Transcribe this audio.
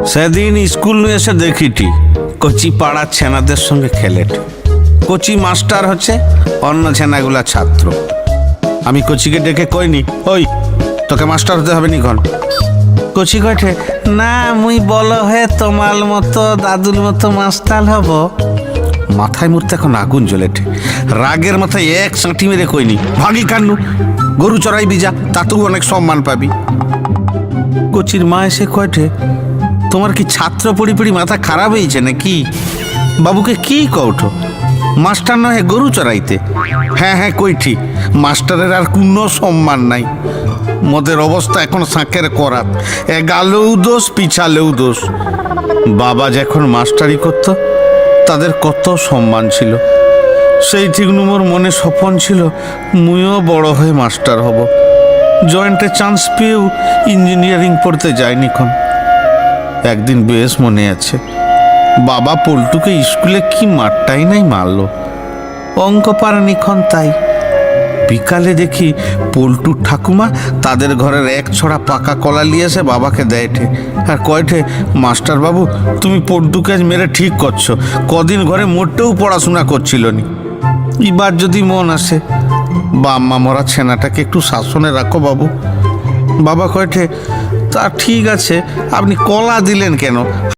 সেদিন স্কুল নিয়ে এসে দেখিটি কচি পাড়ার ছেনাদের সঙ্গে খেলেট। কচি মাস্টার হচ্ছে, অন্য ছেনাগুলা ছাত্র। আমি কচিকে ডেকে কইনি, ওই তোকে মাস্টার হতে হবে নিখন। কচি কঠে, না মুই বল হয়ে তোমার মতো দাদুর মতো মাস্টার হব। মাথায় মুহূর্তে এখন আগুন জ্বলেঠে। রাগের মাথায় এক সাঁটি মেরে কইনি, ভাগি কান্নু, গরু চড়াই বিজা, তাতেও অনেক সম্মান পাবি। কচির মা এসে কয়টে, তোমার কি ছাত্র পড়ি পড়ি মাথা খারাপ হয়েছে নাকি? বাবুকে কি কৌঠো, মাস্টার নয় গরু চড়াইতে? হ্যাঁ হ্যাঁ কইঠি, মাস্টারের আর কোনো সম্মান নাই। মোদের অবস্থা এখন সাঁকের করাত, এগালেও দোষ পিছালেও দোষ। বাবা যখন মাস্টারি করত তাদের কত সম্মান ছিল। সেই ঠিক মোর মনে স্বপন ছিল মুইও বড় হয়ে মাস্টার হব। জয়েন্টে চান্স পেয়েও ইঞ্জিনিয়ারিং পড়তে যায়নি খন। একদিন বেশ মনে আছে, বাবা পল্টুকে স্কুলে কি মারটাই নাই মারলো, অঙ্ক পারেনি খন তাই। বিকালে দেখি পল্টুর ঠাকুমা তাদের ঘরের এক ছড়া পাকা কলা নিয়ে এসে বাবাকে দেয়ঠে আর কয়ঠে, মাস্টার বাবু তুমি পল্টুকে আজ মেরে ঠিক করছো, কদিন ঘরে মোটেও পড়াশোনা করছিল নি। এবার যদি মন আসে বাম্মা মরা ছেনাটাকে একটু শাসনে রাখো বাবু। বাবা কয়ঠে, তা ঠিক আছে, আপনি কলা দিলেন কেন?